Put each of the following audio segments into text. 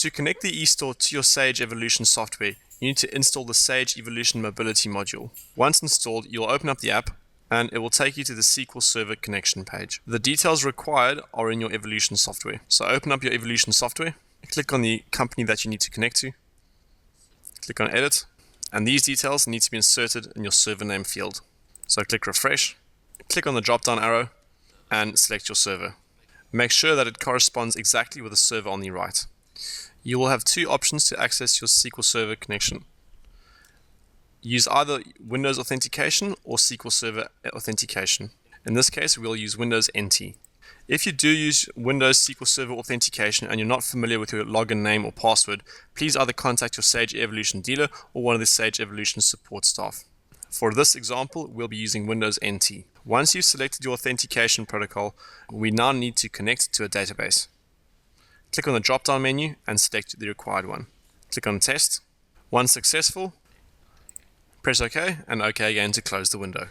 To connect the eStore to your Sage Evolution software, you need to install the Sage Evolution Mobility module. Once installed, you'll open up the app and it will take you to the SQL Server connection page. The details required are in your Evolution software. So open up your Evolution software, click on the company that you need to connect to, click on Edit, and these details need to be inserted in your server name field. So click Refresh, click on the drop-down arrow, and select your server. Make sure that it corresponds exactly with the server on the right. You will have two options to access your SQL Server connection. Use either Windows Authentication or SQL Server Authentication. In this case, we'll use Windows NT. If you do use Windows SQL Server Authentication and you're not familiar with your login name or password, please either contact your Sage Evolution dealer or one of the Sage Evolution support staff. For this example, we'll be using Windows NT. Once you've selected your authentication protocol, we now need to connect to a database. Click on the drop-down menu and select the required one. Click on Test. Once successful, press OK and OK again to close the window.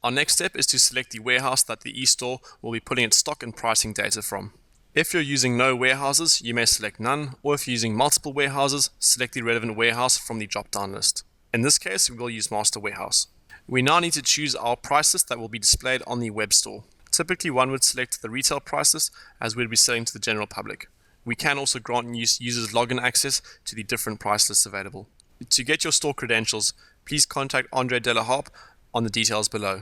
Our next step is to select the warehouse that the eStore will be pulling its stock and pricing data from. If you're using no warehouses, you may select none, or if you're using multiple warehouses, select the relevant warehouse from the drop-down list. In this case, we will use Master Warehouse. We now need to choose our price list that will be displayed on the web store. Typically, one would select the retail price list as we'd be selling to the general public. We can also grant users login access to the different price lists available. To get your store credentials, please contact Andre.delaharpe on the details below.